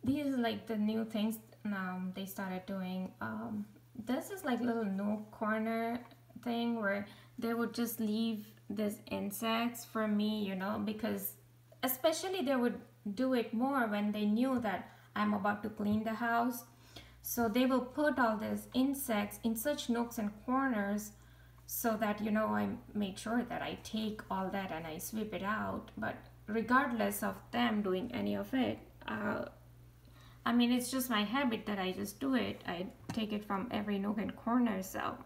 these are like the new things they started doing. This is like little nook corner thing where they would just leave these insects for me, you know, because especially they would do it more when they knew that I'm about to clean the house. So they will put all these insects in such nooks and corners so that, you know, I make sure that I take all that and I sweep it out. But regardless of them doing any of it, I mean, it's just my habit that I just do it. I take it from every nook and corner. So,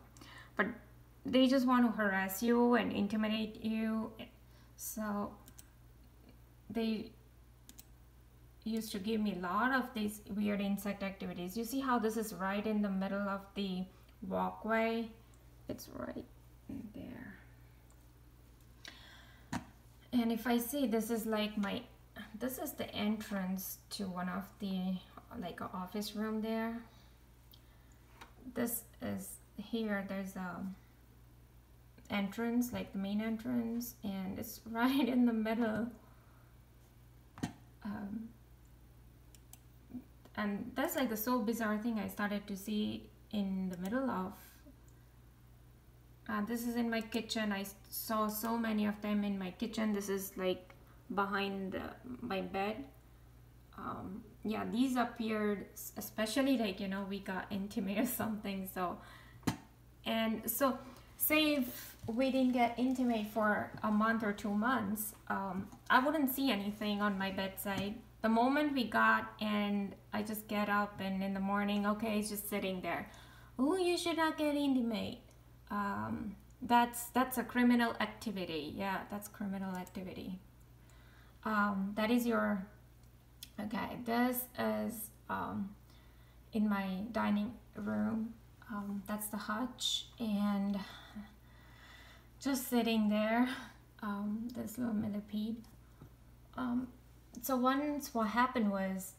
but they just want to harass you and intimidate you. So they used to give me a lot of these weird insect activities. You see how this is right in the middle of the walkway? It's right there. And if I see, this is like this is the entrance to one of the, like an office room there. This is here, there's a entrance, like the main entrance, and it's right in the middle. And that's like the so bizarre thing I started to see in the middle of. This is in my kitchen. I saw so many of them in my kitchen. This is like behind my bed. Yeah, these appeared, especially like, you know, we got intimate or something. So, and so say if we didn't get intimate for a month or 2 months, I wouldn't see anything on my bedside. The moment we got, and I just get up, and in the morning, okay, it's just sitting there. Oh, you should not get intimate. That's a criminal activity. Yeah, that's criminal activity. That is your, okay, this is in my dining room. That's the hutch, and just sitting there, this little millipede. So once what happened was,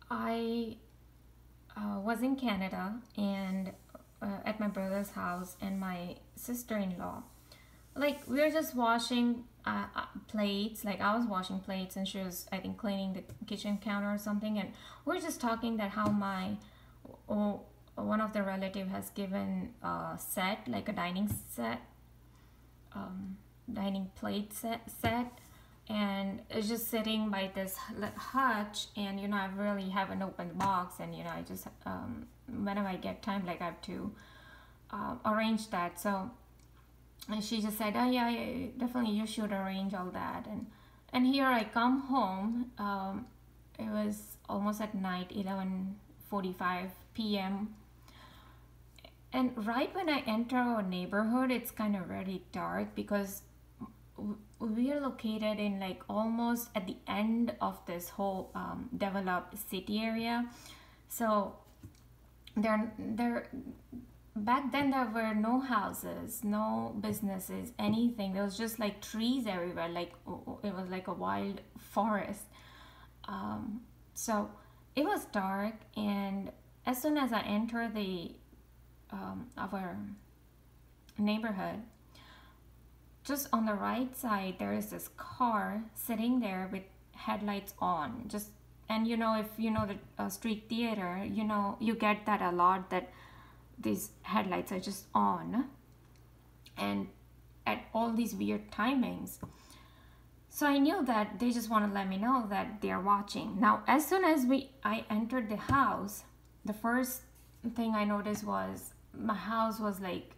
I was in Canada and at my brother's house, and my sister-in-law, like, we were just washing plates. Like, I was washing plates and she was, I think, cleaning the kitchen counter or something, and we are just talking that how my one of the relative has given a set, like a dining set, dining plate set, and it's just sitting by this hutch. And, you know, I really haven't opened the box, and, you know, I just whenever I get time, like, I have to arrange that. So, and she just said, oh yeah, definitely you should arrange all that. And here I come home. It was almost at night, 11:45 p.m. And right when I enter our neighborhood, it's kind of really dark because we are located in, like, almost at the end of this whole developed city area. So back then there were no houses, no businesses, anything. There was just like trees everywhere. Like, it was like a wild forest. So it was dark, and as soon as I enter the our neighborhood, just on the right side there is this car sitting there with headlights on. Just, and, you know, if you know the street theater, you know, you get that a lot, that these headlights are just on, and at all these weird timings. So I knew that they just want to let me know that they're watching. Now, as soon as I entered the house, the first thing I noticed was my house was like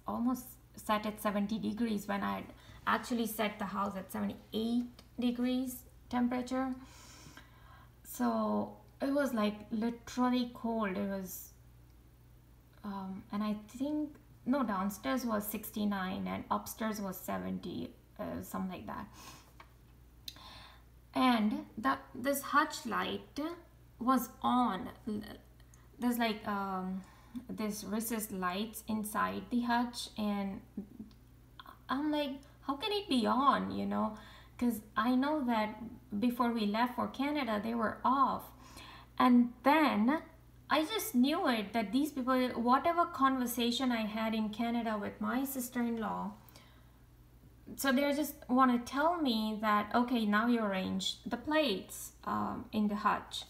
almost set at 70 degrees when I had actually set the house at 78 degrees temperature. So it was like literally cold. It was and I think, no, downstairs was 69 and upstairs was 70, something like that. And this hutch light was on. There's like this recessed lights inside the hutch, and I'm like, how can it be on, you know? Because I know that before we left for Canada, they were off. And then I just knew it, that these people, whatever conversation I had in Canada with my sister-in-law, So they just want to tell me that, okay, now you arrange the plates in the hutch.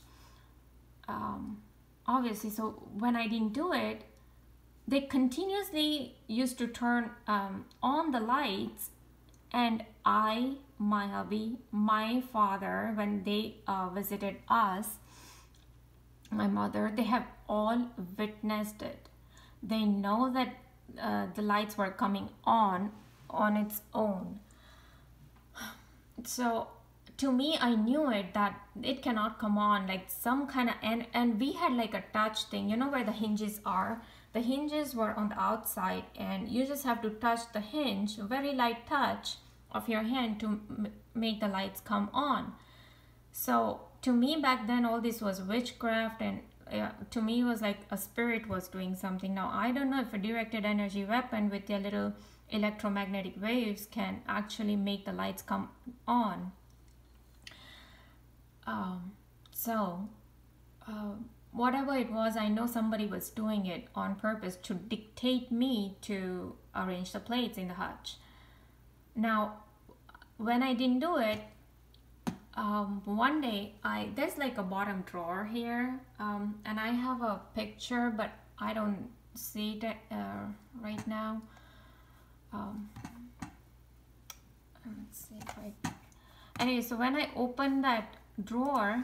Obviously, so when I didn't do it, they continuously used to turn on the lights, and I, my hubby, my father, when they visited us, my mother, they have all witnessed it. They know that the lights were coming on its own. So to me, I knew it that it cannot come on like some kind of, and we had like a touch thing, you know, where the hinges are. The hinges were on the outside, and you just have to touch the hinge, a very light touch of your hand to make the lights come on. So to me back then, all this was witchcraft, and to me it was like a spirit was doing something. Now I don't know if a directed energy weapon with their little electromagnetic waves can actually make the lights come on. So whatever it was, I know somebody was doing it on purpose to dictate me to arrange the plates in the hutch. Now when I didn't do it, one day there's like a bottom drawer here, and I have a picture, but I don't see it right now. Let's see if I... Anyway, so when I opened that drawer,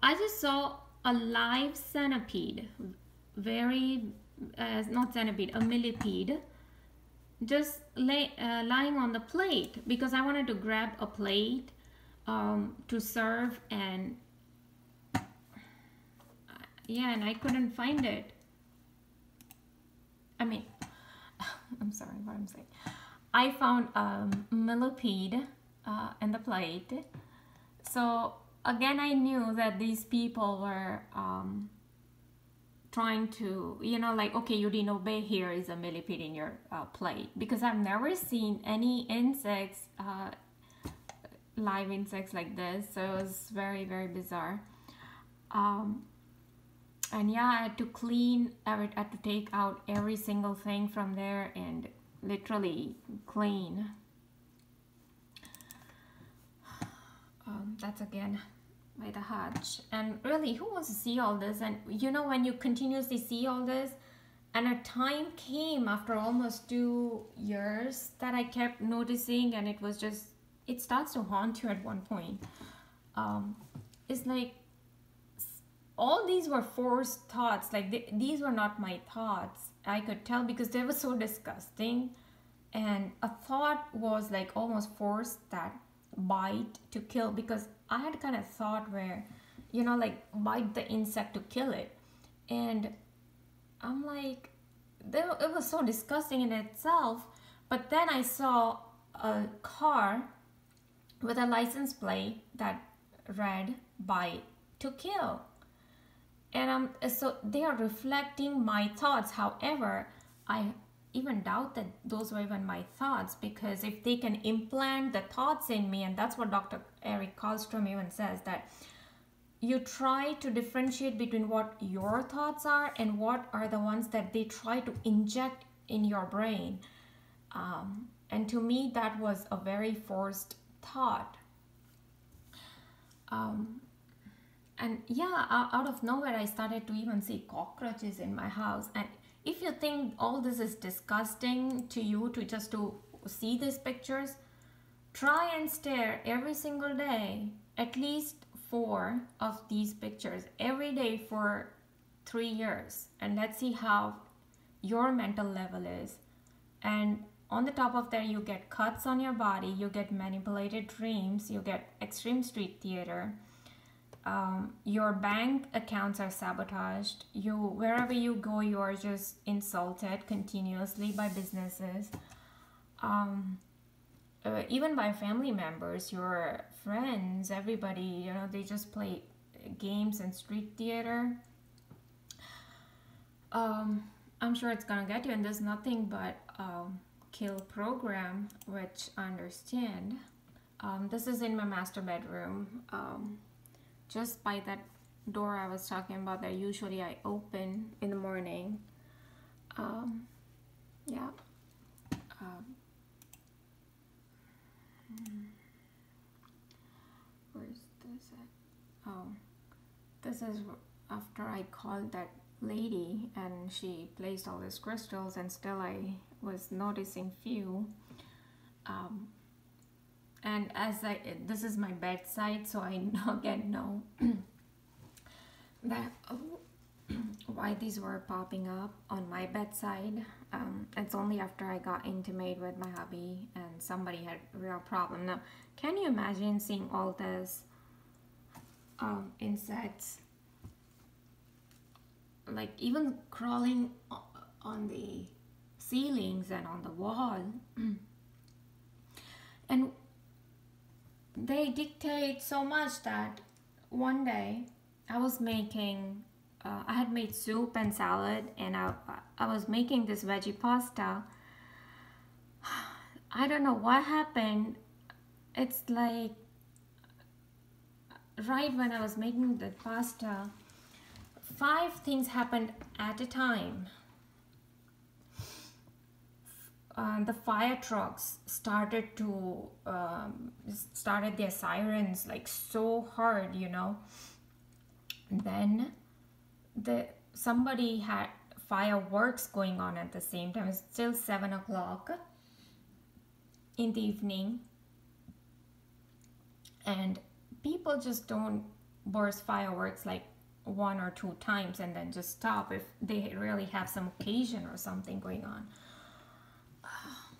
I just saw a live centipede, not centipede, a millipede, just lying on the plate, because I wanted to grab a plate to serve, and yeah, and I couldn't find it. I mean, I'm sorry what I'm saying. I found a millipede in the plate. So again, I knew that these people were trying to, you know, like, okay, you didn't obey, here is a millipede in your plate, because I've never seen any insects, live insects like this. So it was very, very bizarre. And yeah, I had to clean, I had to take out every single thing from there and literally clean. That's again by the hutch. And really, who wants to see all this? And you know, when you continuously see all this, and a time came after almost 2 years that I kept noticing, and it was just, it starts to haunt you at one point. It's like all these were forced thoughts. Like these were not my thoughts. I could tell because they were so disgusting. And a thought was like almost forced, that bite to kill, because I had kind of thought where, you know, like bite the insect to kill it. And I'm like, it was so disgusting in itself. But then I saw a car with a license plate that read bite to kill. And so they are reflecting my thoughts. However, I even doubt that those were even my thoughts, because if they can implant the thoughts in me, and that's what Dr. Eric Karlstrom even says, that you try to differentiate between what your thoughts are and what are the ones that they try to inject in your brain. And to me, that was a very forced thought. And yeah, out of nowhere, I started to even see cockroaches in my house. And if you think all this is disgusting to you, to just to see these pictures, try and stare every single day, at least 4 of these pictures every day for 3 years. And let's see how your mental level is. And on the top of that, you get cuts on your body, you get manipulated dreams, you get extreme street theater. Your bank accounts are sabotaged. Wherever you go, you are just insulted continuously by businesses, even by family members, your friends, everybody. You know, they just play games and street theater. I'm sure it's gonna get you, and there's nothing but kill program, which I understand. This is in my master bedroom. Just by that door I was talking about that usually I open in the morning. Yeah. um, where's this at? Oh, this is after I called that lady and she placed all these crystals, and still I was noticing few. Um, and as this is my bedside, so I again know that why these were popping up on my bedside. It's only after I got intimate with my hubby and somebody had a real problem. Now, can you imagine seeing all this insects, like even crawling on the ceilings and on the wall? And they dictate so much that one day I was making I had made soup and salad, and I was making this veggie pasta. I don't know what happened. It's like right when I was making the pasta, 5 things happened at a time. The fire trucks started their sirens like so hard, you know. And then somebody had fireworks going on at the same time. It's still 7 o'clock in the evening, and people just don't burst fireworks like 1 or 2 times and then just stop if they really have some occasion or something going on.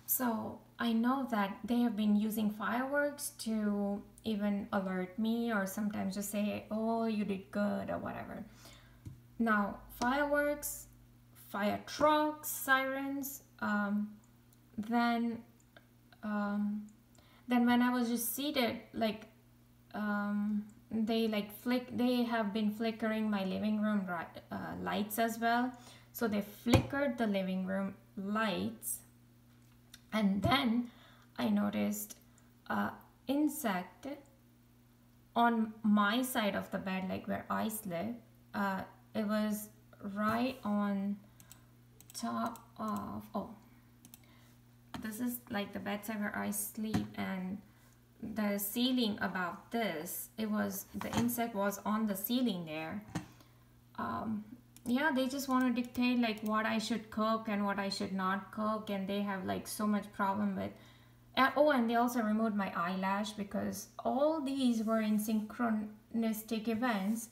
So I know that they have been using fireworks to even alert me, or sometimes just say, oh, you did good or whatever. Now, fireworks, fire trucks, sirens, then when I was just seated, like they have been flickering my living room lights as well. So they flickered the living room lights, and then I noticed insect on my side of the bed, like where I sleep. It was right on top of, this is like the bedside where I sleep, and the ceiling above this, the insect was on the ceiling there. Yeah, they just want to dictate like what I should cook and what I should not cook, and they have like so much problem with. And they also removed my eyelash, because all these were in synchronistic events,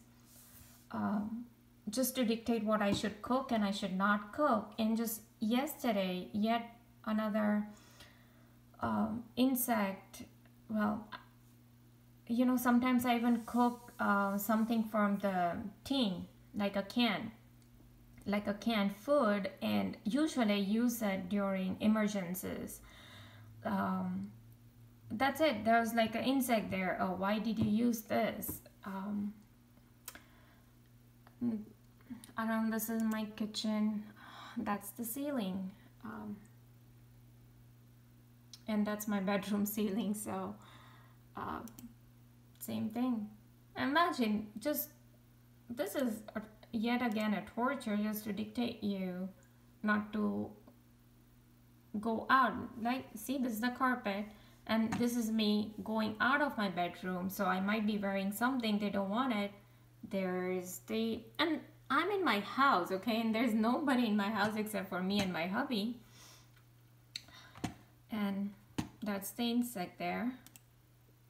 just to dictate what I should cook and I should not cook. And just yesterday, yet another insect. Well, you know, sometimes I even cook something from the tin, like a canned food, and usually I use it during emergencies. That's it. There was like an insect there. Oh, why did you use this? Around this is my kitchen. That's the ceiling. And that's my bedroom ceiling. So same thing. Imagine, just this is yet again a torture, just to dictate you not to go out. Like, see, this is the carpet, and this is me going out of my bedroom, so I might be wearing something they don't want it. And I'm in my house, okay, and there's nobody in my house except for me and my hubby, and that's the insect there.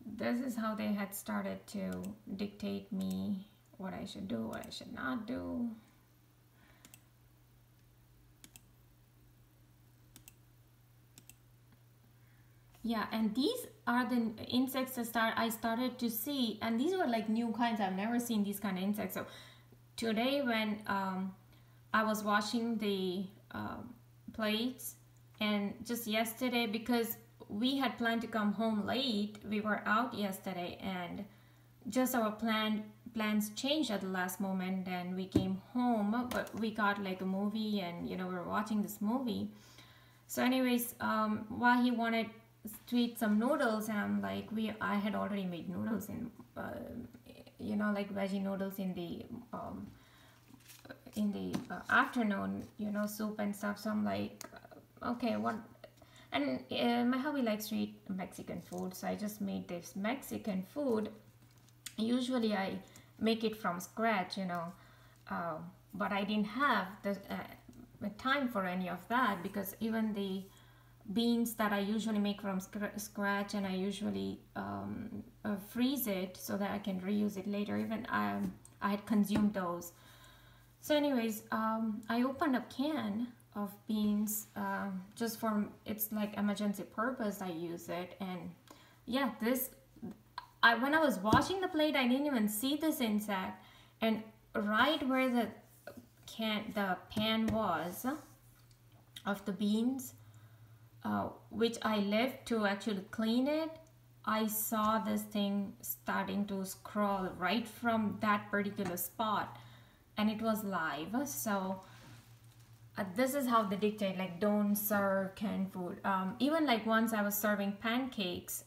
This is how they had started to dictate me what I should do, what I should not do. Yeah, and these are the insects I started to see, and these were like new kinds. I've never seen these kind of insects. So today when I was washing the plates, and just yesterday, because we had planned to come home late, we were out yesterday, and just our plans changed at the last moment, and we came home, but we got like a movie, and you know, we were watching this movie. So anyways, while he wanted to eat some noodles, and I'm like, I had already made noodles in you know, like veggie noodles in the afternoon, you know, soup and stuff. So I'm like, okay, what? And my hubby likes to eat Mexican food, so I just made this Mexican food. Usually I make it from scratch, but I didn't have the time for any of that, because even the beans that I usually make from scratch, and I usually freeze it so that I can reuse it later, even I had consumed those. So anyways, I opened a can of beans, just for, it's like emergency purpose, I use it. And yeah, when I was washing the plate, I didn't even see this insect. And right where the pan was of the beans, which I left to actually clean it, I saw this thing starting to crawl right from that particular spot, and it was live. So this is how they dictate, like, don't serve canned food. Even like once I was serving pancakes,